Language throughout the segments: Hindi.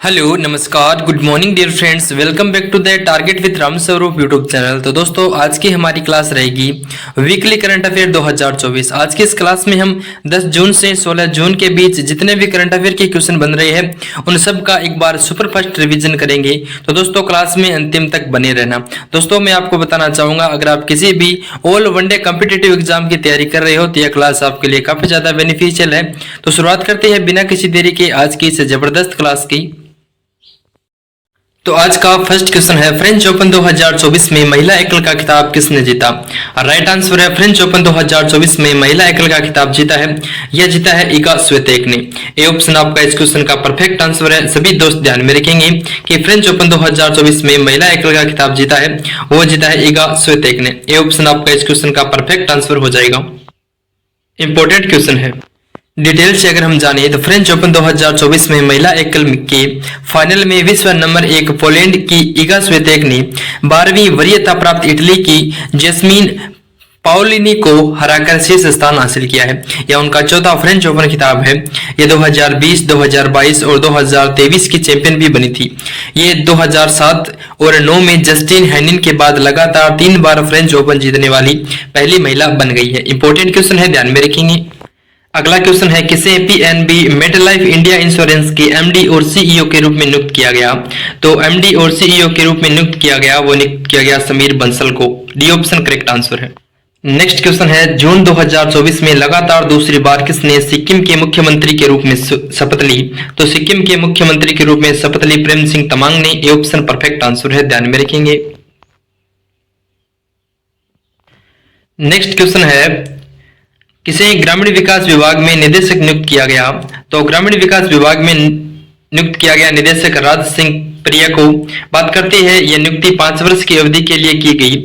हेलो नमस्कार good morning dear friends, welcome back to the target with Ram Swaroop YouTube channel. तो दोस्तों आज की हमारी क्लास रहेगी वीकली करंट अफेयर 2024। आज की इस क्लास में हम 10 जून से 16 जून के बीच जितने भी करंट अफेयर के क्वेश्चन बन रहे हैं उन सब का एक बार सुपरफास्ट रिवीजन करेंगे। तो दोस्तों क्लास में अंतिम तक बने रहना। दोस्तों मैं आपको बताना चाहूंगा, अगर आप किसी भी ऑल वनडे कॉम्पिटिटिव एग्जाम की तैयारी कर रहे हो तो यह क्लास आपके लिए काफी ज्यादा बेनिफिशियल है। तो शुरुआत करते हैं बिना किसी देरी के आज की इस जबरदस्त क्लास की। तो आज का फर्स्ट क्वेश्चन है, फ्रेंच ओपन 2024 में महिला एकल का खिताब किसने जीता? राइट आंसर है फ्रेंच ओपन 2024 में महिला एकल का खिताब जीता है, यह जीता है इगा स्वितेक ने। ए ऑप्शन आपका इस क्वेश्चन का परफेक्ट आंसर है। सभी दोस्त ध्यान में रखेंगे कि फ्रेंच ओपन 2024 में महिला एकल का खिताब जीता है, वो जीता है इगा स्वितेक ने। ए ऑप्शन आपका इस क्वेश्चन का परफेक्ट आंसर हो जाएगा। इंपॉर्टेंट क्वेश्चन है, डिटेल से अगर हम जाने तो फ्रेंच ओपन 2024 में महिला एकल के फाइनल में विश्व नंबर 1 पोलैंड की इगा स्वितेक ने 12वीं वरीयता प्राप्त इटली की जैस्मीन पाओलिनी को हराकर शीर्ष स्थान हासिल किया है। यह उनका चौथा फ्रेंच ओपन खिताब है। ये 2020, 2022 और 2023 की चैंपियन भी बनी थी। ये 2007 और 9 में जस्टिन हेनिन के बाद लगातार 3 बार फ्रेंच ओपन जीतने वाली पहली महिला बन गई है। इंपॉर्टेंट क्वेश्चन है, ध्यान में रखेंगे। अगला क्वेश्चन है, किसे पीएनबी मेटलाइफ इंडिया इंश्योरेंस के एमडी और सीईओ के रूप में नियुक्त किया गया? तो एमडी और सीईओ के रूप में नियुक्त किया गया, वो नियुक्त किया गया समीर बंसल को। डी ऑप्शन करेक्ट आंसर है। नेक्स्ट क्वेश्चन है, जून 2024 में लगातार दूसरी बार किसने सिक्किम के मुख्यमंत्री के रूप में शपथ ली? तो सिक्किम के मुख्यमंत्री के रूप में शपथ ली प्रेम सिंह तमांग ने। ए ऑप्शन परफेक्ट आंसर है, ध्यान में रखेंगे। नेक्स्ट क्वेश्चन है, किसे ग्रामीण विकास विभाग में निदेशक नियुक्त किया गया? तो ग्रामीण विकास विभाग में नियुक्त किया गया निदेशक राज सिंह प्रिया को। बात करते हैं, यह नियुक्ति 5 वर्ष की अवधि के लिए की गई।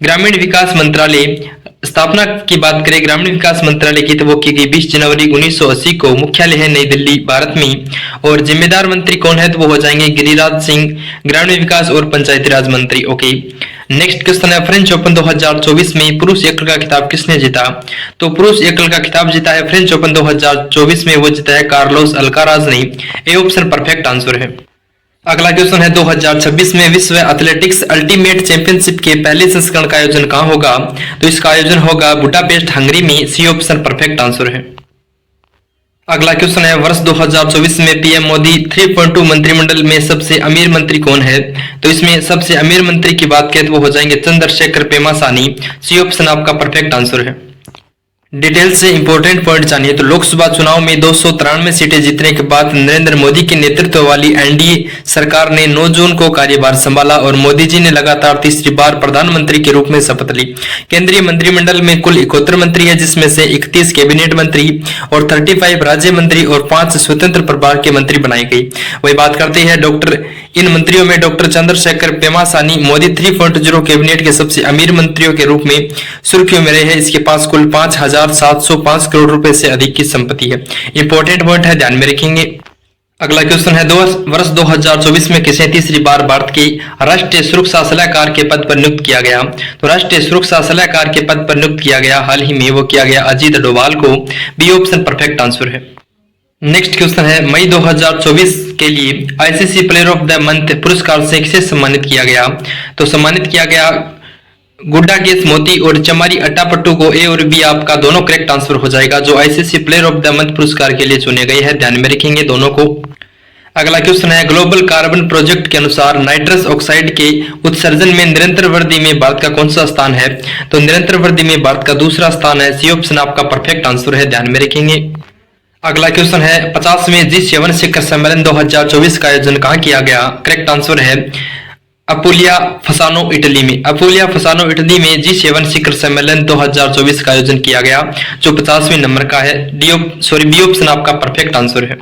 ग्रामीण विकास मंत्रालय स्थापना की बात करें ग्रामीण विकास मंत्रालय की तो वो की गई 20 जनवरी 1980 को। मुख्यालय है नई दिल्ली भारत में। और जिम्मेदार मंत्री कौन है? तो वो हो जाएंगे गिरिराज सिंह, ग्रामीण विकास और पंचायती राज मंत्री। ओके, नेक्स्ट क्वेश्चन है, फ्रेंच ओपन 2024 में पुरुष एकल का खिताब किसने जीता? तो पुरुष एकल का खिताब जीता है फ्रेंच ओपन 2024 में, वो जीता है कार्लोस अल्काराज ने। ए ऑप्शन परफेक्ट आंसर है। अगला क्वेश्चन है, 2026 में विश्व एथलेटिक्स अल्टीमेट चैंपियनशिप के पहले संस्करण का आयोजन कहां होगा? तो इसका आयोजन होगा बुडापेस्ट हंगरी में। सी ऑप्शन परफेक्ट आंसर है। अगला क्वेश्चन है, वर्ष 2024 में पीएम मोदी 3.2 मंत्रिमंडल में सबसे अमीर मंत्री कौन है? तो इसमें सबसे अमीर मंत्री की बात करें तो वो हो जाएंगे चंद्रशेखर पेमासानी। सी ऑप्शन आपका परफेक्ट आंसर है। डिटेल से इंपॉर्टेंट पॉइंट जानिए तो लोकसभा चुनाव में 293 सीटें जीतने के बाद नरेंद्र मोदी के नेतृत्व वाली एनडीए सरकार ने 9 जून को कार्यभार संभाला और मोदी जी ने लगातार तीसरी बार प्रधानमंत्री के रूप में शपथ ली। केंद्रीय मंत्रिमंडल में कुल 71 मंत्री है, जिसमें से 31 कैबिनेट मंत्री और 35 राज्य मंत्री और 5 स्वतंत्र प्रभार के मंत्री बनाए गए। वही बात करते हैं इन मंत्रियों में डॉक्टर चंद्रशेखर पेमासानी मोदी 3.0 कैबिनेट के सबसे अमीर मंत्रियों के रूप में सुर्खियों में रहे हैं। इसके पास कुल 5,705 करोड़ रुपए से अधिक की संपत्ति है। इंपॉर्टेंट पॉइंट है, ध्यान में रखेंगे। अगला क्वेश्चन है, वर्ष 2024 में किसे तीसरी बार भारत के राष्ट्रीय सुरक्षा सलाहकार के पद पर नियुक्त किया गया? तो राष्ट्रीय सुरक्षा सलाहकार के पद पर नियुक्त किया गया हाल ही में, वो किया गया अजीत डोभाल को। बी ऑप्शन परफेक्ट आंसर है। नेक्स्ट क्वेश्चन है, मई 2024 के लिए ICC player of the month पुरस्कार से किसे सम्मानित किया गया? तो सम्मानित किया गया गुड्डाकेश मोती और चमारी अट्टापट्टू को। ए और बी आपका दोनों करेक्ट आंसर हो जाएगा, जो ICC player of the month पुरस्कार के लिए चुने गए हैं। ध्यान में रखेंगे दोनों को। अगला क्वेश्चन है, ग्लोबल कार्बन प्रोजेक्ट के अनुसार नाइट्रस ऑक्साइड के उत्सर्जन में निरंतर वृद्धि में भारत का कौन सा स्थान है? तो निरंतर वृद्धि में भारत का दूसरा स्थान है। सी ऑप्शन आपका परफेक्ट आंसर है, ध्यान में रखेंगे। अगला क्वेश्चन है, 50वें G7 शिखर सम्मेलन 2024 का आयोजन कहां किया गया? करेक्ट आंसर है अपुलिया फसानो इटली में। अपुलिया फसानो इटली में G7 शिखर सम्मेलन 2024 का आयोजन किया गया, जो 50वें नंबर का है। बी ऑप्शन आपका परफेक्ट आंसर है।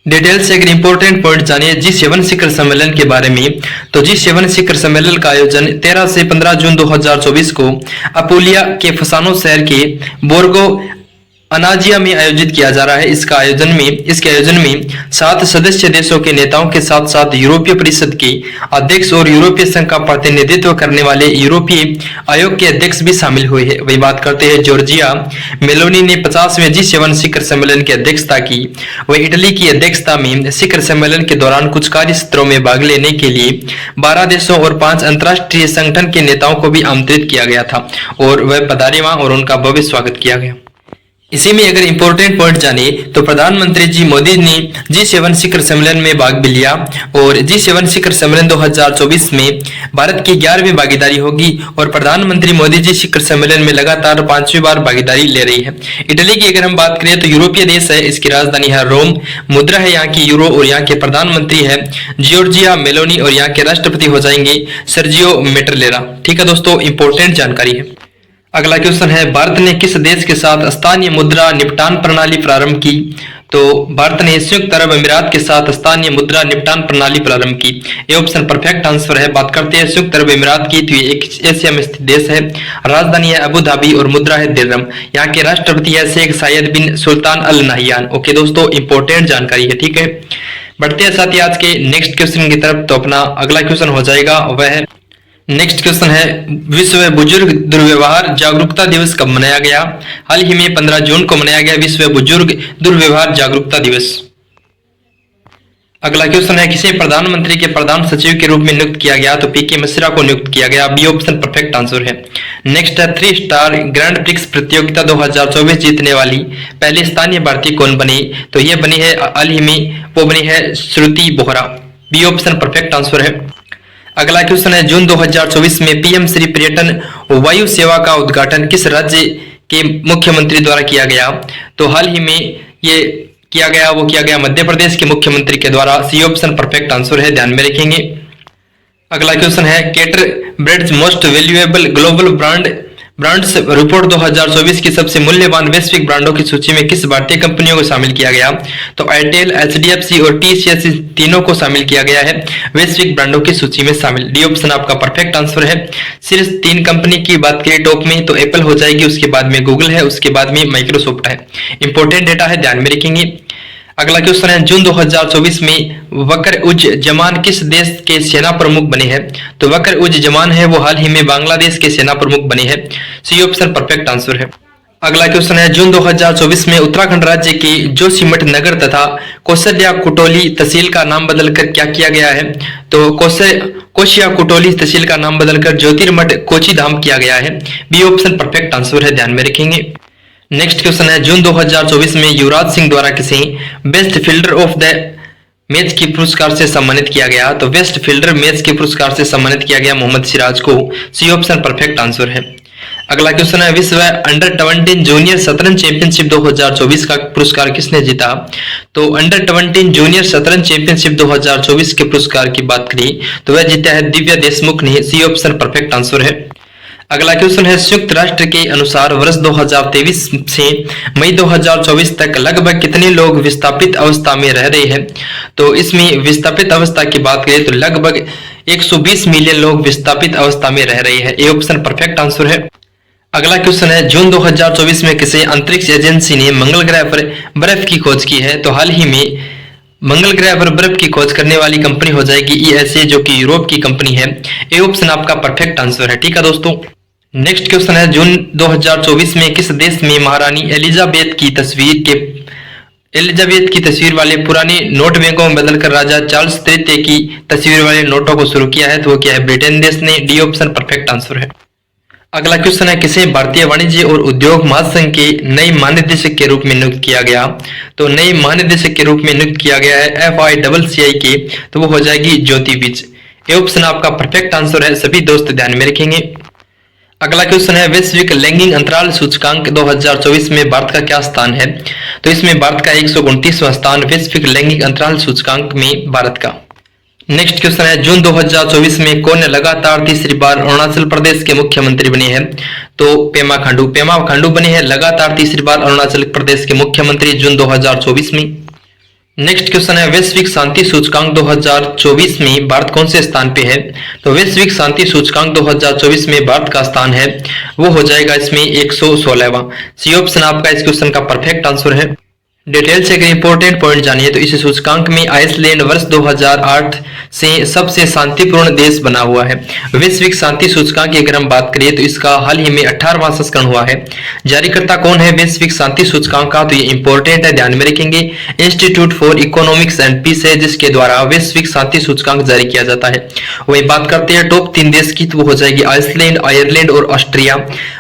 डिटेल से अगर इंपॉर्टेंट पॉइंट जानिए G7 शिखर सम्मेलन के बारे में तो G7 शिखर सम्मेलन का आयोजन 13 से 15 जून 2024 को अपुलिया के फसानो शहर के बोर्गो अनाजिया में आयोजित किया जा रहा है। इसके आयोजन में 7 सदस्य देशों के नेताओं के साथ साथ यूरोपीय परिषद के अध्यक्ष और यूरोपीय संघ का प्रतिनिधित्व करने वाले यूरोपीय आयोग के अध्यक्ष भी शामिल हुए हैं। वही बात करते हैं, जॉर्जिया मेलोनी ने 50वें G7 शिखर सम्मेलन की अध्यक्षता की। वह इटली की अध्यक्षता में शिखर सम्मेलन के दौरान कुछ कार्य सत्रों में भाग लेने के लिए 12 देशों और 5 अंतर्राष्ट्रीय संगठन के नेताओं को भी आमंत्रित किया गया था और वह पधारे वहां और उनका भव्य स्वागत किया गया। इसी में अगर इंपॉर्टेंट पॉइंट जाने तो प्रधानमंत्री जी मोदी ने G7 शिखर सम्मेलन में भाग भी लिया और G7 शिखर सम्मेलन 2024 में भारत की 11वीं भागीदारी होगी और प्रधानमंत्री मोदी जी शिखर सम्मेलन में लगातार 5वीं बार भागीदारी ले रही है। इटली की अगर हम बात करें तो यूरोपीय देश है, इसकी राजधानी है रोम, मुद्रा है यहाँ की यूरो और यहाँ के प्रधानमंत्री है जॉर्जिया मेलोनी और यहाँ के राष्ट्रपति हो जाएंगे सर्जियो मेटरलेरा। ठीक है दोस्तों, इंपॉर्टेंट जानकारी है। अगला क्वेश्चन है, भारत ने किस देश के साथ स्थानीय मुद्रा निपटान प्रणाली प्रारंभ की? तो भारत ने संयुक्त अरब अमीरात के साथ स्थानीय मुद्रा निपटान प्रणाली प्रारंभ की। ये ऑप्शन परफेक्ट आंसर है। बात करते हैं संयुक्त अरब अमीरात की, तो ये एक एशिया में स्थित देश है। राजधानी है अबू धाबी और मुद्रा है दिरहम। यहाँ के राष्ट्रपति है शेख सायद बिन सुल्तान अल नहियान। ओके दोस्तों, इंपॉर्टेंट जानकारी है। ठीक है, बढ़ते हैं साथ ही आज के नेक्स्ट क्वेश्चन की तरफ। तो अपना अगला क्वेश्चन हो जाएगा वह है, नेक्स्ट क्वेश्चन है, विश्व बुजुर्ग दुर्व्यवहार जागरूकता दिवस कब मनाया गया? हाल ही में 15 जून को मनाया गया विश्व बुजुर्ग दुर्व्यवहार जागरूकता दिवस। अगला क्वेश्चन है, किसे प्रधानमंत्री के प्रधान सचिव के रूप में नियुक्त किया गया? तो पीके मिश्रा को नियुक्त किया गया। बी ऑप्शन परफेक्ट आंसर है। नेक्स्ट है, 3 स्टार ग्रैंड प्रिक्स प्रतियोगिता 2024 जीतने वाली पहले स्थानीय भारतीय कौन बनी? तो ये बनी है हाल ही में, वो बनी है Shruti Bohra. B option perfect answer है। अगला क्वेश्चन है, जून 2024 में पीएम श्री पर्यटन वायु सेवा का उद्घाटन किस राज्य के मुख्यमंत्री द्वारा किया गया? तो हाल ही में ये किया गया मध्य प्रदेश के मुख्यमंत्री के द्वारा। सी ऑप्शन परफेक्ट आंसर है, ध्यान में रखेंगे। अगला क्वेश्चन है, cater breads most valuable global brands report 2024 की सबसे मूल्यवान वैश्विक ब्रांडों की सूची में किस भारतीय कंपनियों को शामिल किया गया? तो एयरटेल, एचडीएफसी और टीसीएस तीनों को शामिल किया गया है वैश्विक ब्रांडों की सूची में शामिल। डी ऑप्शन आपका परफेक्ट आंसर है। सिर्फ 3 कंपनी की बात करें टॉप में तो एप्पल हो जाएगी, उसके बाद में गूगल है, उसके बाद में माइक्रोसॉफ्ट है। इंपॉर्टेंट डेटा है, ध्यान में रखेंगे। अगला क्वेश्चन है, जून 2024 में वकर उज जमान किस देश के सेना प्रमुख बने हैं? तो वकर उज जमान है वो हाल ही में बांग्लादेश के सेना प्रमुख बने हैं। सी ऑप्शन परफेक्ट आंसर है। अगला क्वेश्चन है, जून 2024 में उत्तराखंड राज्य के जोशीमठ नगर तथा कौशल्या कुटोली तहसील का नाम बदलकर क्या किया गया है? तो कोशिया कुटोली तहसील का नाम बदलकर ज्योतिर्मठ कोची धाम किया गया है। बी ऑप्शन परफेक्ट आंसर है, ध्यान में रखेंगे। नेक्स्ट क्वेश्चन है, जून 2024 में युवराज सिंह द्वारा किसे best fielder of the match के पुरस्कार से सम्मानित किया गया? तो बेस्ट फील्डर मैच के पुरस्कार से सम्मानित किया गया मोहम्मद सिराज को। सी ऑप्शन परफेक्ट आंसर है। अगला क्वेश्चन है, विश्व अंडर 17 जूनियर शतरंज चैंपियनशिप 2024 का पुरस्कार किसने जीता? तो अंडर 17 जूनियर शतरंज चैंपियनशिप 2024 के पुरस्कार की बात करें तो वह जीता है दिव्या देशमुख ने। सी ऑप्शन परफेक्ट आंसर है। अगला क्वेश्चन है, संयुक्त राष्ट्र के अनुसार वर्ष 2023 से मई 2024 तक लगभग कितने लोग विस्थापित अवस्था में रह रहे हैं? तो इसमें विस्थापित अवस्था की बात करें तो लगभग 120 मिलियन लोग विस्थापित अवस्था में रह रहे हैं। ये ऑप्शन परफेक्ट आंसर है। अगला क्वेश्चन है, जून 2024 में किसी अंतरिक्ष एजेंसी ने मंगल ग्रह पर बर्फ की खोज की है? तो हाल ही में मंगल ग्रह पर बर्फ की खोज करने वाली कंपनी हो जाएगी ESA, जो कि यूरोप की कंपनी है। ये ऑप्शन आपका परफेक्ट आंसर है। ठीक है दोस्तों, नेक्स्ट क्वेश्चन है, जून 2024 में किस देश में महारानी एलिजाबेथ की तस्वीर वाले पुराने नोट बैंकों में बदलकर राजा चार्ल्स तृतीय की तस्वीर वाले नोटों को शुरू किया है? तो वो क्या है? ब्रिटेन देश ने। डी ऑप्शन परफेक्ट आंसर है। अगला क्वेश्चन है, किसे भारतीय वाणिज्य और उद्योग महासंघ के नए महानिदेशक के रूप में नियुक्त किया गया? तो नए महानिदेशक के रूप में नियुक्त किया गया है FICCI के, तो वो हो जाएगी ज्योति विज। ये ऑप्शन आपका परफेक्ट आंसर है, सभी दोस्त ध्यान में रखेंगे। अगला क्वेश्चन है, वैश्विक लैंगिक अंतराल सूचकांक 2024 में भारत का क्या स्थान है? तो इसमें भारत का 129वां स्थान वैश्विक लैंगिक अंतराल सूचकांक में भारत का। नेक्स्ट क्वेश्चन है, जून 2024 में कौन लगातार तीसरी बार अरुणाचल प्रदेश के मुख्यमंत्री बने हैं? तो पेमा खांडू बने हैं लगातार तीसरी बार अरुणाचल प्रदेश के मुख्यमंत्री जून 2024 में। नेक्स्ट क्वेश्चन है वैश्विक शांति सूचकांक 2024 में भारत कौन से स्थान पे है? तो वैश्विक शांति सूचकांक 2024 में भारत का स्थान है वो हो जाएगा इसमें 116वां। सी ऑप्शन आपका इस क्वेश्चन का परफेक्ट आंसर है। डिटेल से अगर इंपॉर्टेंट पॉइंट जानिए तो इस सूचकांक में आइसलैंड वर्ष 2008 से सबसे शांतिपूर्ण देश बना हुआ है। वैश्विक शांति सूचकांक की अगर हम बात करें तो इसका हाल ही में 18वां संस्करण हुआ है। जारीकर्ता कौन है वैश्विक शांति सूचकांक का? तो ये इंपॉर्टेंट है, ध्यान में रखेंगे। Institute for economics and peace है जिसके द्वारा वैश्विक शांति सूचकांक जारी किया जाता है। वही बात करते हैं टॉप 3 देश की, तो वो हो जाएगी आइसलैंड, आयरलैंड और ऑस्ट्रिया।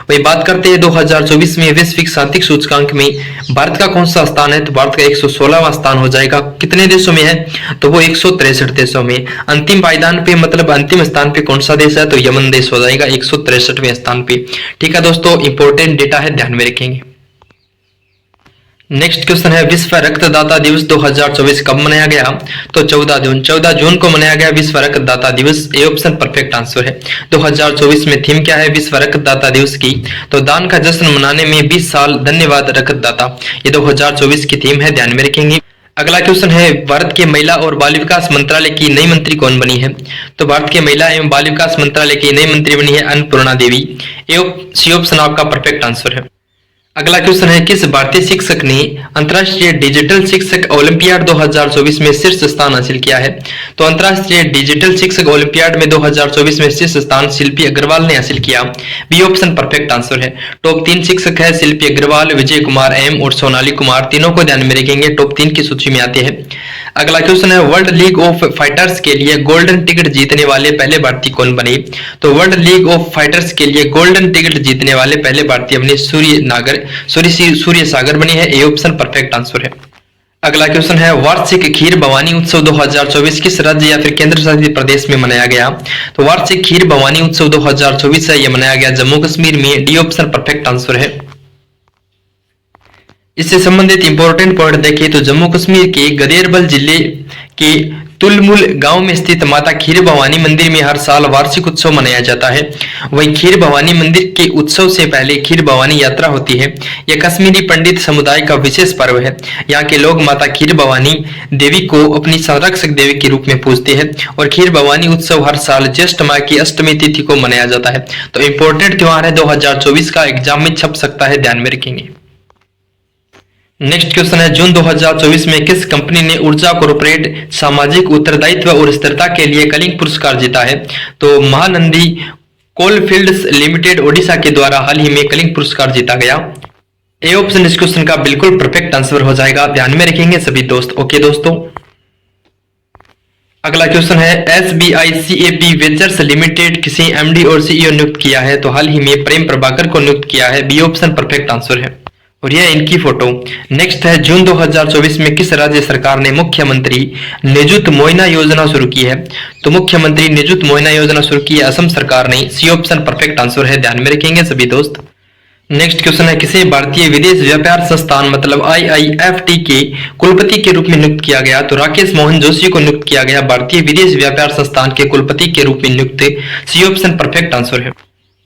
वही बात करते हैं 2024 में वैश्विक शांति सूचकांक में भारत का कौन सा स्थान है? तो भारत का 116वां स्थान हो जाएगा। कितने देशों में है? तो वो 163 देशों में। अंतिम पायदान पे मतलब अंतिम स्थान पे कौन सा देश है? तो यमन देश हो जाएगा 163वें स्थान पे। ठीक है दोस्तों, इंपॉर्टेंट डेटा है, ध्यान में रखेंगे। नेक्स्ट क्वेश्चन है विश्व रक्तदाता दिवस 2024 कब मनाया गया? तो 14 जून को मनाया गया विश्व रक्तदाता दिवस। ए ऑप्शन परफेक्ट आंसर है। 2024 में थीम क्या है विश्व रक्तदाता दिवस की? तो दान का जश्न मनाने में 20 साल, धन्यवाद रक्तदाता। ये 2024 की थीम है, ध्यान में रखेंगे। अगला क्वेश्चन है भारत के महिला और बाल विकास मंत्रालय की नई मंत्री कौन बनी है? तो भारत के महिला एवं बाल विकास मंत्रालय की नई मंत्री बनी है अन्नपूर्णा देवी। सी ऑप्शन आपका परफेक्ट आंसर है। अगला क्वेश्चन है किस भारतीय शिक्षक ने अंतर्राष्ट्रीय डिजिटल शिक्षक ओलंपियाड 2024 में शीर्ष स्थान हासिल किया है? तो अंतर्राष्ट्रीय डिजिटल शिक्षक ओलंपियाड में 2024 में शीर्ष स्थान शिल्पी अग्रवाल ने हासिल किया। बी ऑप्शन परफेक्ट आंसर है। टॉप 3 शिक्षक है शिल्पी अग्रवाल, विजय कुमार एम और सोनाली कुमार। तीनों को ध्यान में रखेंगे, टॉप 3 की सूची में आते हैं। अगला क्वेश्चन है वर्ल्ड लीग ऑफ फाइटर्स के लिए गोल्डन टिकट जीतने वाले पहले भारतीय कौन बने? तो वर्ल्ड लीग ऑफ फाइटर्स के लिए गोल्डन टिकट जीतने वाले पहले भारतीय अपने सूर्य सागर बनी है। ए ऑप्शन परफेक्ट आंसर है। अगला क्वेश्चन है वार्षिक खीर भवानी उत्सव 2024 किस राज्य या फिर केंद्र शासित प्रदेश में मनाया गया? तो वार्षिक खीर भवानी उत्सव 2024 है, यह मनाया गया जम्मू कश्मीर में। डी ऑप्शन परफेक्ट आंसर है। इससे संबंधित इंपॉर्टेंट पॉइंट देखिए तो जम्मू कश्मीर के गदेरबल जिले के तुलमुल गांव में स्थित माता खीर भवानी मंदिर में हर साल वार्षिक उत्सव मनाया जाता है। वहीं खीर भवानी मंदिर के उत्सव से पहले खीर भवानी यात्रा होती है। यह कश्मीरी पंडित समुदाय का विशेष पर्व है। यहाँ के लोग माता खीर भवानी देवी को अपनी संरक्षक देवी के रूप में पूजते हैं और खीर भवानी उत्सव हर साल ज्येष्ठ माह की अष्टमी तिथि को मनाया जाता है। तो इंपॉर्टेंट त्योहार है 2024 का, एग्जाम में छप सकता है, ध्यान में रखेंगे। नेक्स्ट क्वेश्चन है जून 2024 में किस कंपनी ने ऊर्जा कॉर्पोरेट सामाजिक उत्तरदायित्व और स्थिरता के लिए कलिंग पुरस्कार जीता है? तो महानंदी कोलफील्ड्स लिमिटेड ओडिशा के द्वारा हाल ही में कलिंग पुरस्कार जीता गया। ए ऑप्शन इस क्वेश्चन का बिल्कुल परफेक्ट आंसर हो जाएगा, ध्यान में रखेंगे सभी दोस्त। ओके दोस्तों, अगला क्वेश्चन है SBICAP वेंचर्स लिमिटेड किसी MD और CEO नियुक्त किया है? तो हाल ही में प्रेम प्रभाकर को नियुक्त किया है। बी ऑप्शन परफेक्ट आंसर है और यह इनकी फोटो। नेक्स्ट है जून 2024 में किस राज्य सरकार ने मुख्यमंत्री निजुत मोइना योजना शुरू की है? तो मुख्यमंत्री निजुत मोइना योजना शुरू की है असम सरकार ने। सी ऑप्शन परफेक्ट आंसर है, ध्यान में रखेंगे सभी दोस्त। नेक्स्ट क्वेश्चन है किसे भारतीय विदेश व्यापार संस्थान मतलब IIFT के कुलपति के रूप में नियुक्त किया गया? तो राकेश मोहन जोशी को नियुक्त किया गया भारतीय विदेश व्यापार संस्थान के कुलपति के रूप में नियुक्त। सी ऑप्शन परफेक्ट आंसर है।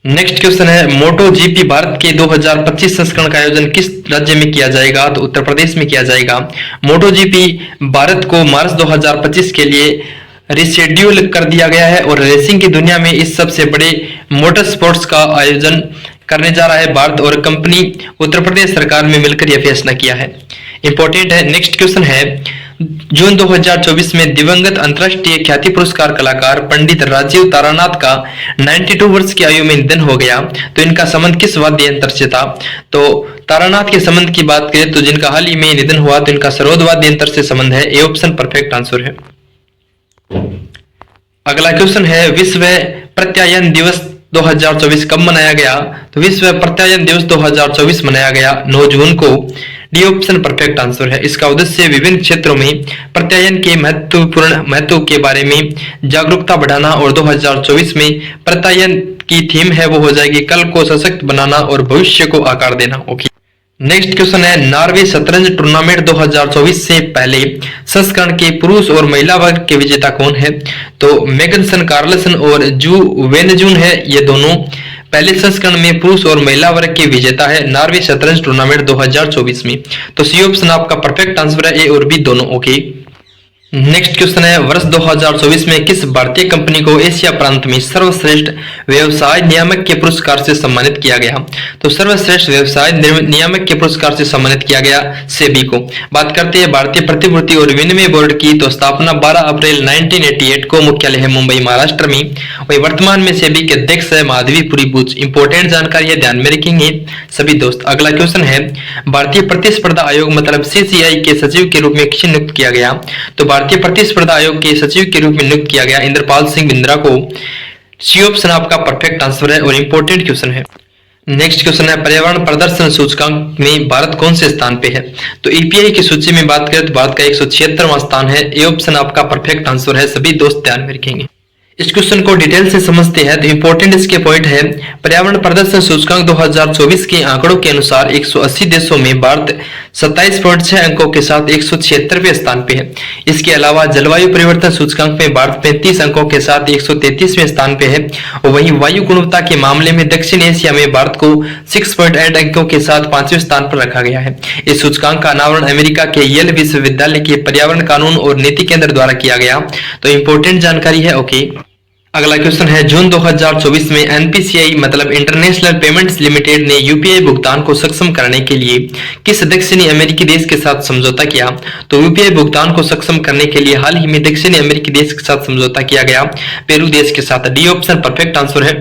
नेक्स्ट क्वेश्चन है मोटो जीपी भारत के 2025 संस्करण का आयोजन किस राज्य में किया जाएगा? तो उत्तर प्रदेश में किया जाएगा। मोटो जीपी भारत को मार्च 2025 के लिए रिशेड्यूल कर दिया गया है और रेसिंग की दुनिया में इस सबसे बड़े मोटर स्पोर्ट्स का आयोजन करने जा रहा है भारत और कंपनी उत्तर प्रदेश सरकार में मिलकर यह फैसला किया है। इंपॉर्टेंट है। नेक्स्ट क्वेश्चन है जून 2024 में दिवंगत अंतर्राष्ट्रीय ख्याति पुरस्कार कलाकार पंडित राजीव तारानाथ का 92 वर्ष की आयु में निधन हो गया। तो इनका संबंध किस वाद्य यंत्र से था? तो तारानाथ के संबंध की बात करें तो जिनका हाल ही में निधन हुआ तो इनका सरोद वाद्य यंत्र से संबंध है। ए ऑप्शन परफेक्ट आंसर है। अगला क्वेश्चन है विश्व प्रत्यायन दिवस 2024 कब मनाया गया? तो विश्व प्रत्यायन दिवस 2024 मनाया गया 9 जून को। डी ऑप्शन परफेक्ट आंसर है। इसका उद्देश्य विभिन्न क्षेत्रों में प्रत्यायन के महत्व के बारे में जागरूकता बढ़ाना और 2024 में प्रत्यायन की थीम है वो हो जाएगी कल को सशक्त बनाना और भविष्य को आकार देना। ओके। नेक्स्ट क्वेश्चन है नॉर्वे शतरंज टूर्नामेंट 2024 से पहले संस्करण के पुरुष और महिला वर्ग के विजेता कौन है? तो मैग्नसन कार्लसन और जू वेनजून है, ये दोनों पहले संस्करण में पुरुष और महिला वर्ग के विजेता है नॉर्वे शतरंज टूर्नामेंट 2024 में। तो सी ऑप्शन आपका परफेक्ट आंसर है, ए और बी दोनों ओके। नेक्स्ट क्वेश्चन है, वर्ष 2024 में किस भारतीय कंपनी को एशिया प्रांत में सर्वश्रेष्ठ व्यवसाय नियामक के पुरस्कार से सम्मानित किया गया? तो सर्वश्रेष्ठ व्यवसाय नियामक के पुरस्कार से सम्मानित किया गया सेबी को। बात करते हैं भारतीय प्रतिभूति और विनिमय बोर्ड की, तो स्थापना 12 अप्रैल 1988 को, मुख्यालय है मुंबई महाराष्ट्र में। वही वर्तमान में सेबी के अध्यक्ष है माधवी पुरी बुच। इंपॉर्टेंट जानकारी है, ध्यान में रखेंगे सभी दोस्त। अगला क्वेश्चन है, भारतीय प्रतिस्पर्धा आयोग मतलब सीसीआई के सचिव के रूप में किसे नियुक्त किया गया? तो भारतीय प्रतिस्पर्धा आयोग के सचिव के रूप में नियुक्त किया गया इंद्रपाल सिंह बिंद्रा को। सी ऑप्शन आपका परफेक्ट आंसर है और इंपॉर्टेंट क्वेश्चन है। नेक्स्ट क्वेश्चन है, पर्यावरण प्रदर्शन सूचकांक में भारत कौन से स्थान पे है? तो ईपीआई की सूची में बात करें तो भारत का 176वां स्थान है। ए ऑप्शन आपका परफेक्ट आंसर है, सभी दोस्त ध्यान में रखेंगे। इस क्वेश्चन को डिटेल से समझते हैं तो इंपॉर्टेंट इसके पॉइंट है, पर्यावरण प्रदर्शन सूचकांक 2024 के आंकड़ों के अनुसार 180 देशों में भारत 27.6 अंकों के साथ 176वें स्थान पे है। इसके अलावा जलवायु परिवर्तन सूचकांक में भारत 35 अंकों के साथ 133वें स्थान पे है। और वहीं वायु गुणवत्ता के मामले में दक्षिण एशिया में भारत को 6.8 अंकों के साथ 5वें स्थान पर रखा गया है। इस सूचकांक का अनावरण अमेरिका के येल विश्वविद्यालय के पर्यावरण कानून और नीति केंद्र द्वारा किया गया। तो इंपॉर्टेंट जानकारी है, ओके। अगला क्वेश्चन है, जून 2024 में एनपीसीआई मतलब इंटरनेशनल पेमेंट्स लिमिटेड ने यूपीआई भुगतान को सक्षम करने के लिए किस दक्षिणी अमेरिकी देश के साथ समझौता किया? तो यूपीआई भुगतान को सक्षम करने के लिए हाल ही में दक्षिणी अमेरिकी देश के साथ समझौता किया गया, पेरू देश के साथ। डी ऑप्शन परफेक्ट आंसर है।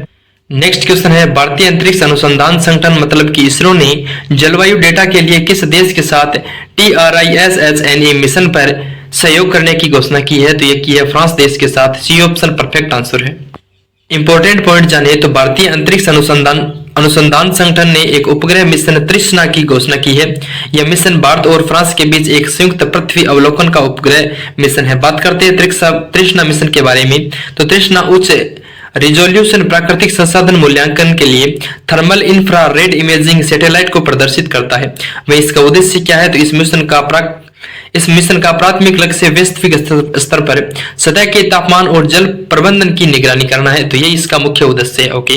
नेक्स्ट क्वेश्चन है, भारतीय अंतरिक्ष अनुसंधान संगठन मतलब कि इसरो ने जलवायु डेटा के लिए किस देश के साथ TRISS-NE मिशन पर सहयोग करने की घोषणा की है? तो ये की है फ्रांस देश के साथ। सी ऑप्शन परफेक्ट आंसर है। इंपॉर्टेंट पॉइंट जानिए तो भारतीय अंतरिक्ष अनुसंधान संगठन ने एक उपग्रह मिशन तृष्णा की घोषणा की है। यह मिशन भारत और फ्रांस के बीच एक संयुक्त पृथ्वी अवलोकन का उपग्रह मिशन है। बात करते हैं तृष्णा मिशन के बारे में, तो तृष्णा उच्च रिजोल्यूशन प्राकृतिक संसाधन मूल्यांकन के लिए थर्मल इंफ्रारेड इमेजिंग सैटेलाइट को प्रदर्शित करता है। वह इसका उद्देश्य क्या है? तो इस मिशन का प्राथमिक लक्ष्य वैश्विक स्तर पर सतह के तापमान और जल प्रबंधन की निगरानी करना है। तो ये इसका मुख्य उद्देश्य है, ओके।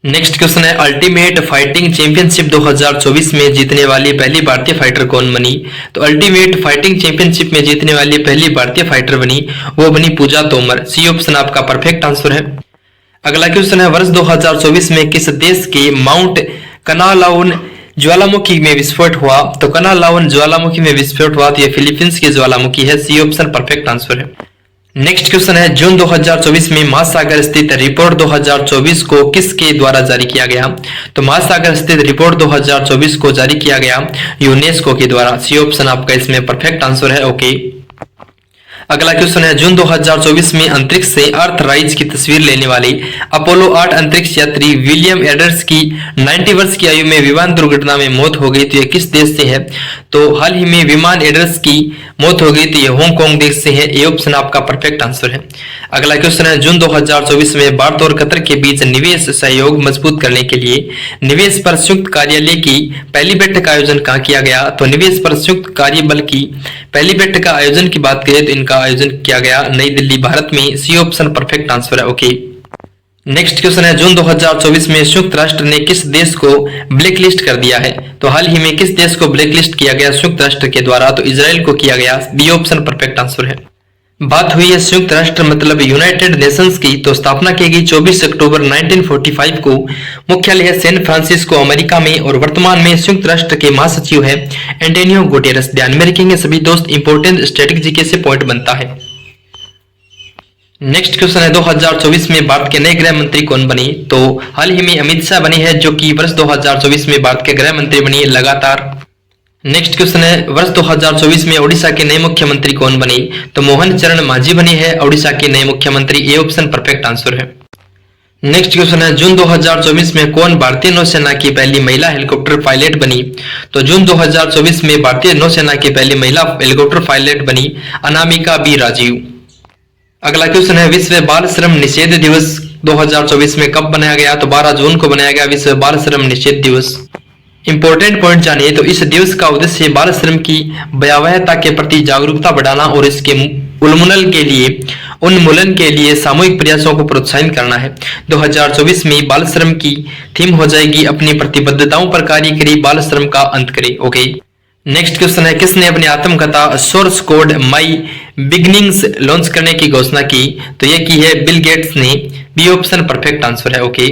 नेक्स्ट क्वेश्चन है, अल्टीमेट फाइटिंग चैंपियनशिप 2024 में जीतने वाली पहली भारतीय फाइटर कौन बनी? तो अल्टीमेट फाइटिंग चैंपियनशिप में जीतने वाली पहली भारतीय फाइटर बनी, वो बनी पूजा तोमर। सी ऑप्शन आपका परफेक्ट आंसर है। अगला क्वेश्चन है, वर्ष 2024 में किस देश के माउंट कनालाउन ज्वालामुखी में विस्फोट हुआ? तो कनालाउन ज्वालामुखी में विस्फोट हुआ, तो यह फिलीपींस की ज्वालामुखी है। सी ऑप्शन परफेक्ट आंसर है। नेक्स्ट क्वेश्चन है, जून 2024 में महासागर स्थित रिपोर्ट 2024 को किसके द्वारा जारी किया गया? तो महासागर स्थित रिपोर्ट 2024 को जारी किया गया यूनेस्को के द्वारा। सी ऑप्शन आपका इसमें परफेक्ट आंसर है, ओके। अगला क्वेश्चन है, जून 2024 में अंतरिक्ष से अर्थराइज की तस्वीर लेने वाले अपोलो 8 अंतरिक्ष यात्री विलियम एडर्स की 90 वर्ष की आयु में विमान दुर्घटना में मौत हो गई। तो यह किस देश से है? तो हाल ही में विमान एडर्स की मौत हो गई, तो यह हांगकांग देश से है। ए ऑप्शन आपका परफेक्ट आंसर है। अगला क्वेश्चन है, जून 2024 में भारत और कतर के बीच निवेश सहयोग मजबूत करने के लिए निवेश पर संयुक्त कार्यालय की पहली बैठक का आयोजन कहाँ किया गया? तो निवेश पर संयुक्त कार्यबल की पहली बैठक का आयोजन की बात करें तो इनका आयोजन किया गया नई दिल्ली, भारत में। सी ऑप्शन परफेक्ट आंसर है, ओके। नेक्स्ट क्वेश्चन है, जून 2024 में संयुक्त राष्ट्र ने किस देश को ब्लैकलिस्ट कर दिया है? तो हाल ही में किस देश को ब्लैकलिस्ट किया गया संयुक्त राष्ट्र के द्वारा? तो इजराइल को किया गया। बी ऑप्शन परफेक्ट आंसर है। बात हुई है संयुक्त राष्ट्र मतलब यूनाइटेड नेशंस की, तो स्थापना की गई 24 अक्टूबर 1945 को। मुख्यालय है सैन फ्रांसिस्को अमेरिका में और वर्तमान में संयुक्त राष्ट्र के महासचिव है एंटोनियो गुटेरेस। ध्यान में रखेंगे सभी दोस्त, इंपोर्टेंट स्टैटिक जीके से पॉइंट बनता है। नेक्स्ट क्वेश्चन है, 2024 में भारत के नए गृह मंत्री कौन बनी? तो हाल ही में अमित शाह बने हैं, जो कि वर्ष 2024 में भारत के गृह मंत्री बनी लगातार। नेक्स्ट क्वेश्चन है, वर्ष 2024 में ओडिशा के नए मुख्यमंत्री कौन बने? तो मोहन चरण मांझी बने हैं ओडिशा के नए मुख्यमंत्री। ए ऑप्शन परफेक्ट आंसर है। नेक्स्ट क्वेश्चन है, जून 2024 में कौन भारतीय नौसेना की पहली महिला हेलीकॉप्टर पायलट बनी? तो जून 2024 में भारतीय नौसेना की पहली महिला हेलीकॉप्टर पायलट बनी अनामिका बी राजीव। अगला क्वेश्चन है, विश्व बाल श्रम निषेध दिवस 2024 में कब बनाया गया? तो 12 जून को बनाया गया विश्व बाल श्रम निषेध दिवस। इंपॉर्टेंट पॉइंट जानिए तो इस दिवस का उद्देश्य बाल श्रम की भयावहता के प्रति जागरूकता बढ़ाना और इसके उन्मूलन के लिए उन्मूलन के लिए सामूहिक प्रयासों को प्रोत्साहित करना है। 2024 में बाल श्रम की थीम हो जाएगी अपनी प्रतिबद्धताओं पर कार्य करें, बाल श्रम का अंत करें। ओके, नेक्स्ट क्वेश्चन है, किसने अपनी आत्मकथा सोर्स कोड माई बिगनिंग्स लॉन्च करने की घोषणा की? तो यह की है बिल गेट्स ने। बी ऑप्शन परफेक्ट आंसर है। ओके,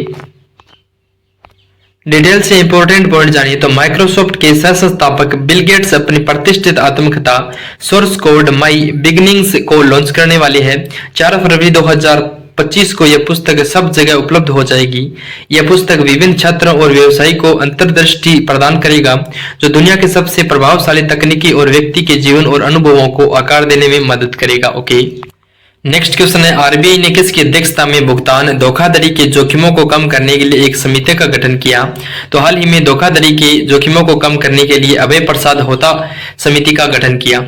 डिटेल से इंपॉर्टेंट पॉइंट जानिए। तो माइक्रोसॉफ्ट के सह संस्थापक बिल गेट्स अपनी प्रतिष्ठित आत्मकथा सोर्स कोड माई बिगनिंग्स को लॉन्च करने वाले हैं। 4 फरवरी 2025 को यह पुस्तक सब जगह उपलब्ध हो जाएगी। यह पुस्तक विभिन्न छात्रों और व्यवसायी को अंतर्दृष्टि प्रदान करेगा जो दुनिया के सबसे प्रभावशाली तकनीकी और व्यक्ति के जीवन और अनुभवों को आकार देने में मदद करेगा। ओके, नेक्स्ट क्वेश्चन है, आरबीआई ने किसकी अध्यक्षता में भुगतान धोखाधड़ी के जोखिमों को कम करने के लिए एक समिति का गठन किया? तो हाल ही में धोखाधड़ी के जोखिमों को कम करने के लिए अभय प्रसाद होता समिति का गठन किया।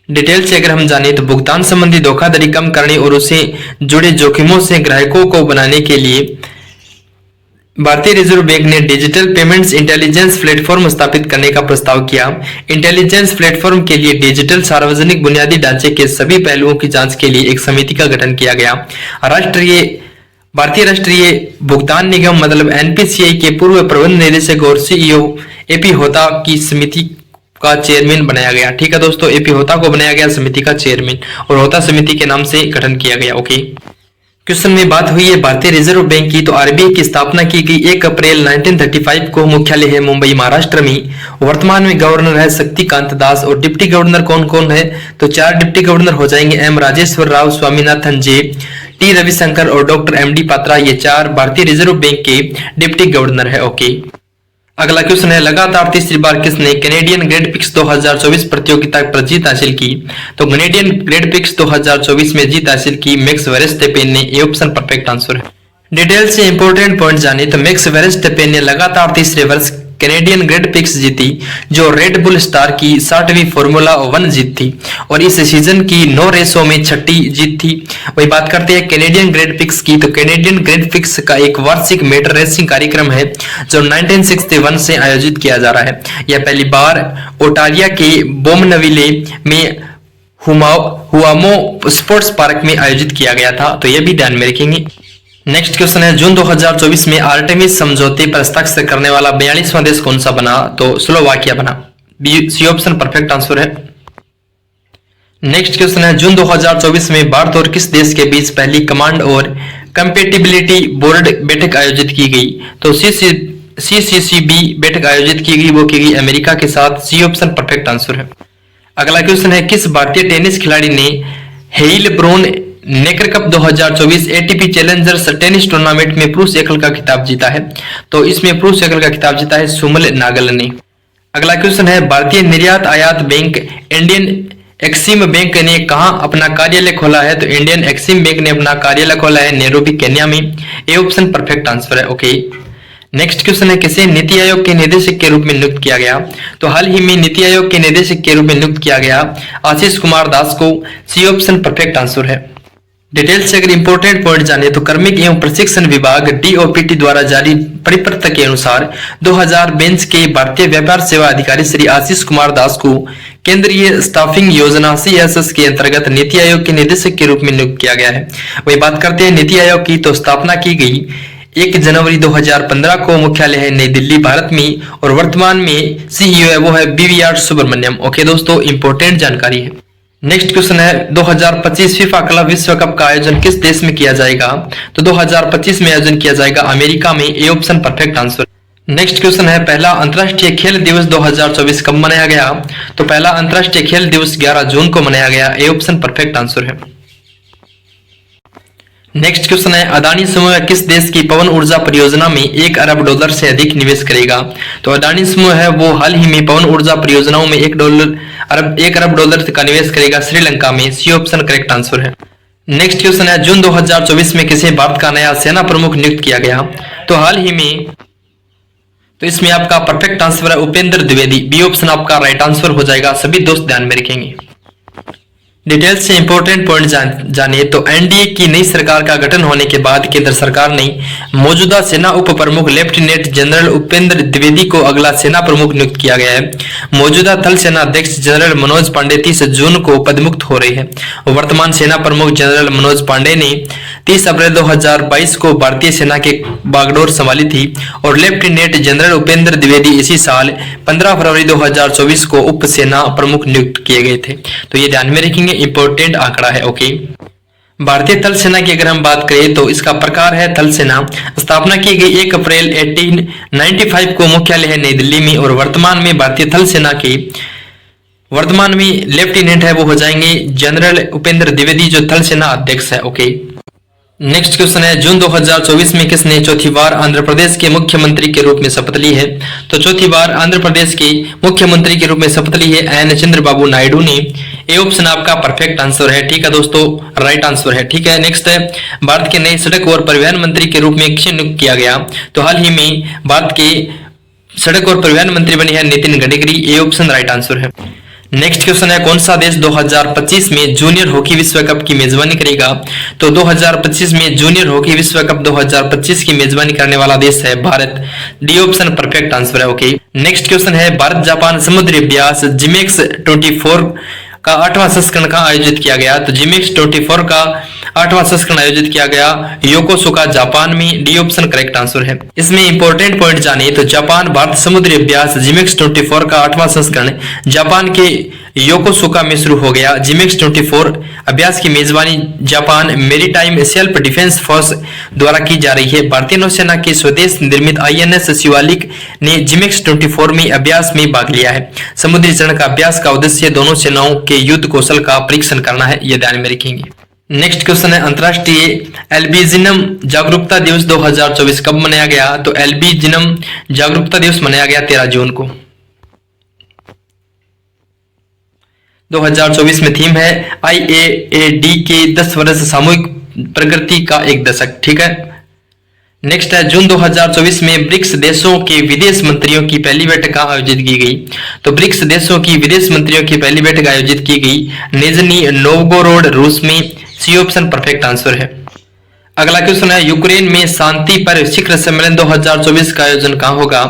डिटेल से अगर हम जाने तो भुगतान संबंधी धोखाधड़ी कम करने और उससे जुड़े जोखिमों से ग्राहकों को बनाने के लिए भारतीय रिजर्व बैंक ने डिजिटल पेमेंट्स इंटेलिजेंस प्लेटफॉर्म स्थापित करने का प्रस्ताव किया। इंटेलिजेंस प्लेटफॉर्म के लिए डिजिटल सार्वजनिक बुनियादी ढांचे के सभी पहलुओं की जांच के लिए एक समिति का गठन किया गया। भारतीय राष्ट्रीय भुगतान निगम मतलब एनपीसीआई के पूर्व प्रबंध निदेशक और सीईओ एपी होता की समिति का चेयरमैन बनाया गया। ठीक है दोस्तों, एपी होता को बनाया गया समिति का चेयरमैन और होता समिति के नाम से गठन किया गया। ओके, क्वेश्चन में बात हुई है भारतीय रिजर्व बैंक की। तो आरबीआई की स्थापना की गई 1 अप्रैल 1935 को। मुख्यालय है मुंबई महाराष्ट्र में। वर्तमान में गवर्नर है शक्तिकांत दास और डिप्टी गवर्नर कौन कौन है? तो 4 डिप्टी गवर्नर हो जाएंगे, एम राजेश्वर राव, स्वामीनाथन जे, टी रविशंकर और डॉक्टर एमडी पात्रा। ये 4 भारतीय रिजर्व बैंक के डिप्टी गवर्नर है। ओके, अगला क्वेश्चन है, लगातार तीसरी बार किसने कैनेडियन ग्रेड पिक्स 2024 प्रतियोगिता पर जीत हासिल की? तो कैनेडियन ग्रेड पिक्स 2024 में जीत हासिल की मैक्स वेरस्टेपेन ने। ये ऑप्शन परफेक्ट आंसर है। डिटेल से इंपॉर्टेंट पॉइंट जाने तो मैक्स वेरस्टेपेन ने लगातार तीसरे वर्ष कैनेडियन ग्रेड पिक्स जीती जो रेड बुल स्टार की 60वीं फॉर्मूला 1 जीत थी और इस सीजन की 9 रेसों में 6ठी जीत थी। वही बात करते हैं कैनेडियन ग्रेड पिक्स की। तो कैनेडियन ग्रेड पिक्स का एक वार्षिक मोटर रेसिंग कार्यक्रम है जो 1961 से आयोजित किया जा रहा है। यह पहली बार ओटारिया के बोमनविले में हुआमो स्पोर्ट्स पार्क में आयोजित किया गया था, तो यह भी ध्यान में रखेंगे। नेक्स्ट क्वेश्चन है, जून 2024 में आर्टेमिस समझौते पर हस्ताक्षर करने वाला 42वां देश कौन सा बना? तो स्लोवाकिया बना। सी ऑप्शन परफेक्ट आंसर है। नेक्स्ट क्वेश्चन है, जून 2024 में भारत और किस देश के बीच पहली कमांड और कंपेटिबिलिटी बोर्ड बैठक आयोजित की गई? तो CCCB बैठक आयोजित की गई, वो की गई अमेरिका के साथ। सी ऑप्शन परफेक्ट आंसर है। अगला क्वेश्चन है, किस भारतीय टेनिस खिलाड़ी ने Heilbronn Neckar cup 2024 ATP challengers tennis tournament में पुरुष एकल का खिताब जीता है? तो इसमें पुरुष एकल का खिताब जीता है सुमल नागल ने। अगला क्वेश्चन है, भारतीय निर्यात आयात बैंक इंडियन एक्सिम बैंक ने कहां अपना कार्यालय खोला है? तो इंडियन एक्सिम बैंक ने अपना कार्यालय खोला है नैरोबी केन्या में। ए ऑप्शन परफेक्ट आंसर है। ओके, नेक्स्ट क्वेश्चन है, किसे नीति आयोग के निदेशक के रूप में नियुक्त किया गया? तो हाल ही में नीति आयोग के निदेशक के रूप में नियुक्त किया गया आशीष कुमार दास को। सी ऑप्शन परफेक्ट आंसर है। डिटेल से अगर इंपॉर्टेंट पॉइंट जाने तो कार्मिक एवं प्रशिक्षण विभाग डीओपीटी द्वारा जारी परिपत्र के अनुसार 2000 बेंच के भारतीय व्यापार सेवा अधिकारी श्री आशीष कुमार दास को केंद्रीय स्टाफिंग योजना CSS के अंतर्गत नीति आयोग के निदेशक के रूप में नियुक्त किया गया है। वही बात करते हैं नीति आयोग की, तो स्थापना की गई 1 जनवरी 2015 को। मुख्यालय है नई दिल्ली भारत में और वर्तमान में CEO है वो है BVR सुब्रमण्यम। ओके दोस्तों, इंपॉर्टेंट जानकारी है। नेक्स्ट क्वेश्चन है, 2025 फीफा क्लब विश्व कप का आयोजन किस देश में किया जाएगा? तो 2025 में आयोजन किया जाएगा अमेरिका में। A option perfect answer. Next question है, पहला अंतर्राष्ट्रीय खेल दिवस 2024 कब मनाया गया? तो पहला अंतर्राष्ट्रीय खेल दिवस 11 जून को मनाया गया। ए ऑप्शन परफेक्ट आंसर है। नेक्स्ट क्वेश्चन है, अदानी समूह किस देश की पवन ऊर्जा परियोजना में $1 अरब से अधिक निवेश करेगा? तो अदानी समूह है वो हाल ही में पवन ऊर्जा परियोजनाओं में $1 अरब का निवेश करेगा श्रीलंका में। सी ऑप्शन करेक्ट आंसर है। नेक्स्ट क्वेश्चन है, जून 2024 में किसे भारत का नया सेना प्रमुख नियुक्त किया गया? तो हाल ही में, तो इसमें आपका परफेक्ट आंसर है उपेंद्र द्विवेदी। बी ऑप्शन आपका राइट आंसर हो जाएगा। सभी दोस्त ध्यान में रखेंगे। डिटेल्स से इंपॉर्टेंट पॉइंट जानिए तो एनडीए की नई सरकार का गठन होने के बाद केंद्र सरकार ने मौजूदा सेना उप प्रमुख लेफ्टिनेंट जनरल उपेंद्र द्विवेदी को अगला सेना प्रमुख नियुक्त किया गया है। मौजूदा थल सेना अध्यक्ष जनरल मनोज पांडे 30 जून को पदमुक्त हो रहे हैं। वर्तमान सेना प्रमुख जनरल मनोज पांडे ने 30 अप्रैल 2022 को भारतीय सेना के बागडोर संभाली थी और लेफ्टिनेंट जनरल उपेंद्र द्विवेदी इसी साल 15 फरवरी 2024 को उप सेना प्रमुख नियुक्त किए गए थे। तो ये ध्यान में रखेंगे, इंपॉर्टेंट आंकड़ा है। ओके, भारतीय थल सेना की अगर हम बात करें तो इसका प्रकार है थल सेना। स्थापना की गई 1 अप्रैल 1895 को, मुख्यालय है नई दिल्ली में और वर्तमान में भारतीय थल सेना के वर्तमान में लेफ्टिनेंट है वो हो जाएंगे जनरल उपेंद्र द्विवेदी जो थल सेना अध्यक्ष है। ओके, नेक्स्ट क्वेश्चन है जून 2024 में किसने चौथी बार आंध्र प्रदेश के मुख्यमंत्री के रूप में शपथ ली है? तो चौथी बार आंध्र प्रदेश के मुख्यमंत्री के रूप में शपथ ली है एन चंद्रबाबू नायडू ने। ए ऑप्शन आपका परफेक्ट आंसर है। ठीक है दोस्तों, राइट आंसर है। ठीक है, नेक्स्ट है भारत के नए सड़क और परिवहन मंत्री के रूप में किसे नियुक्त किया गया? तो हाल ही में भारत के सड़क और परिवहन मंत्री बने हैं Nitin Gadkari. A option right answer है। नेक्स्ट क्वेश्चन है कौन सा देश 2025 में जूनियर हॉकी विश्व कप की मेजबानी करेगा? तो 2025 में जूनियर हॉकी विश्व कप 2025 की मेजबानी करने वाला देश है Bharat. D option perfect answer है। ओके, नेक्स्ट क्वेश्चन है भारत जापान समुद्री अभ्यास जिमेक्स 24 का 8वां संस्करण का आयोजित किया गया? तो जिमेक्स 24 का 8वां संस्करण आयोजित किया गया योकोसुका जापान में। डी ऑप्शन करेक्ट आंसर है। इसमें इंपॉर्टेंट पॉइंट जानिए तो जापान भारत समुद्री अभ्यास जिमेक्स 24 का 8वां संस्करण जापान के योकोसुका में शुरू हो गया। जिमेक्स 24 अभ्यास की मेजबानी Japan maritime self defence force द्वारा की जा रही है। भारतीय नौसेना के स्वदेश निर्मित आईएनएस शिवालिक ने जिमेक्स 24 में अभ्यास में भाग लिया है। समुद्री चरण का अभ्यास का उद्देश्य दोनों सेनाओं के युद्ध कौशल का परीक्षण करना है, यह ध्यान में रखेंगे। नेक्स्ट क्वेश्चन है अंतर्राष्ट्रीय एल्बिनिज्म जागरूकता दिवस 2024 कब मनाया गया? तो एल्बिनिज्म जागरूकता दिवस मनाया गया 13 जून को। 2024 में थीम है IAAD के 10 वर्ष सामूहिक प्रगति का एक दशक। ठीक है, नेक्स्ट है जून 2024 में ब्रिक्स देशों के विदेश मंत्रियों की पहली बैठक आयोजित की गई। तो ब्रिक्स देशों की विदेश मंत्रियों की पहली बैठक आयोजित की गई निजनी नोवगोरोड रूस में। सी ऑप्शन परफेक्ट आंसर है। अगला क्वेश्चन है यूक्रेन में शांति पर शिखर सम्मेलन 2024 का आयोजन कहां होगा?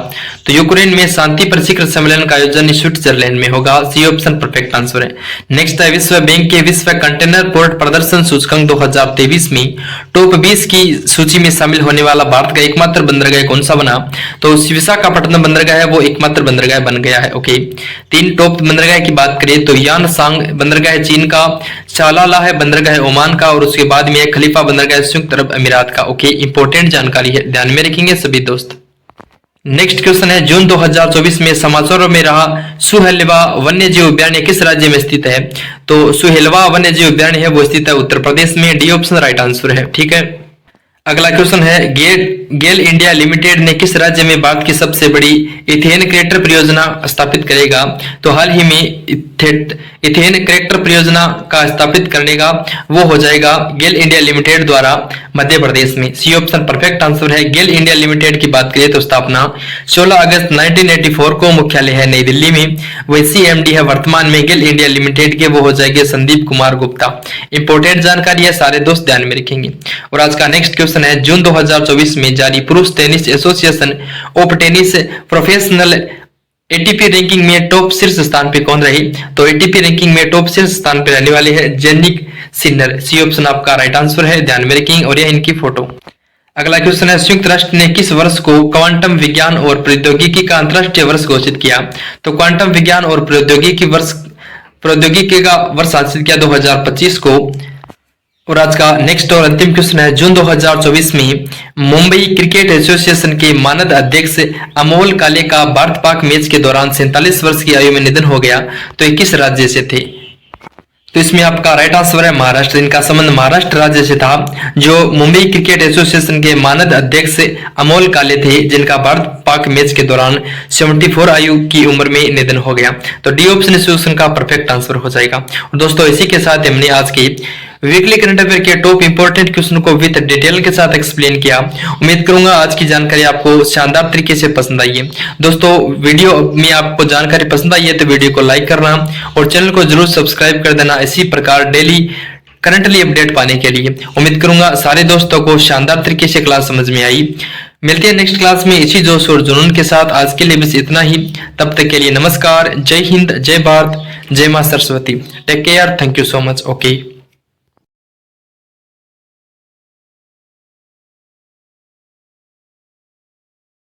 तो यूक्रेन में शांति पर शिखर सम्मेलन का आयोजन स्विट्जरलैंड में होगा। सी ऑप्शन परफेक्ट आंसर है। नेक्स्ट है विश्व बैंक के विश्व कंटेनर पोर्ट प्रदर्शन सूचकांक 2023 में टॉप 20 की सूची में शामिल होने वाला भारत का एकमात्र बंदरगाह कौन सा बना? तो विशाखापट्टनम बंदरगाह है वो एकमात्र बंदरगाह बन गया है। ओके, 3 टॉप बंदरगाह की बात करें तो यानसांग बंदरगाह चीन का, चालाला है बंदरगाह ओमान का और उसके बाद में खलीफा बंदरगाह संयुक्त अरब अमीरात का। ओके, इंपॉर्टेंट जानकारी है, ध्यान में रखेंगे सभी दोस्त। नेक्स्ट क्वेश्चन है जून 2024 में समाचारों में रहा सुहेलवा वन्यजीव अभ्यारण्य किस राज्य में स्थित है? तो सुहेलवा वन्यजीव अभ्यारण्य है वो स्थित है उत्तर प्रदेश में। डी ऑप्शन राइट आंसर है। ठीक है, अगला क्वेश्चन है गेल इंडिया लिमिटेड ने किस राज्य में भारत की सबसे बड़ी इथेन क्रैकर परियोजना स्थापित करेगा? तो हाल ही में इथेन क्रैकर परियोजना का स्थापित करने का वो हो जाएगा गेल इंडिया लिमिटेड द्वारा मध्य प्रदेश में। सी ऑप्शन परफेक्ट आंसर है। गेल इंडिया लिमिटेड की बात करें तो स्थापना 16 अगस्त 1984 को, मुख्यालय है नई दिल्ली में। वही CMD है वर्तमान में गेल इंडिया लिमिटेड के वो हो जाएंगे संदीप कुमार गुप्ता। इंपॉर्टेंट जानकारी है, सारे दोस्त ध्यान में रखेंगे। और आज का नेक्स्ट क्वेश्चन है जून 2024 में जारी पुरुष tennis association of tennis professional ATP ranking में टॉप शीर्ष स्थान पे कौन रही? तो ATP रैंकिंग में टॉप शीर्ष स्थान पे रहने वाले हैं जेनिक सिन्नर। सी ऑप्शन आपका राइट आंसर है, ध्यान में रखेंगे। और यह इनकी फोटो। अगला क्वेश्चन है संयुक्त राष्ट्र ने किस वर्ष को क्वांटम विज्ञान और प्रौद्योगिकी का अंतर्राष्ट्रीय वर्ष घोषित किया? तो क्वांटम विज्ञान और प्रौद्योगिकी का वर्ष घोषित किया 2025 को। और आज का नेक्स्ट और अंतिम क्वेश्चन है जून 2024 में मुंबई क्रिकेट एसोसिएशन के मानद अध्यक्ष अमोल काले का भारत पाक मैच के दौरान 47 वर्ष की आयु में निधन हो गया। तो ये किस राज्य से थे? तो इसमें आपका राइट आंसर है महाराष्ट्र। इनका संबंध महाराष्ट्र राज्य से था। जो मुंबई क्रिकेट एसोसिएशन के मानद अध्यक्ष अमोल काले थे जिनका भारत पाक मैच के दौरान 74 आयु की उम्र में निधन हो गया। तो डी ऑप्शन इस क्वेश्चन का परफेक्ट आंसर हो जाएगा। और दोस्तों इसी के साथ हमने आज की वीकली करंट अफेयर के टॉप इंपोर्टेंट क्वेश्चन को विद डिटेल के साथ एक्सप्लेन किया। उम्मीद करूंगा आज की जानकारी आपको शानदार तरीके से पसंद आई है। दोस्तों वीडियो में आपको जानकारी पसंद आई है तो वीडियो को लाइक करना और चैनल को जरूर सब्सक्राइब कर देना इसी प्रकार डेली करंटली अपडेट पाने के लिए। उम्मीद करूंगा सारे दोस्तों को शानदार तरीके से क्लास समझ में आई। मिलते हैं नेक्स्ट क्लास में इसी जोश और जुनून के साथ। आज के लिए बस इतना ही। तब तक के लिए नमस्कार। जय हिंद, जय भारत, जय मां Saraswati. Take care. Thank you so much. Okay.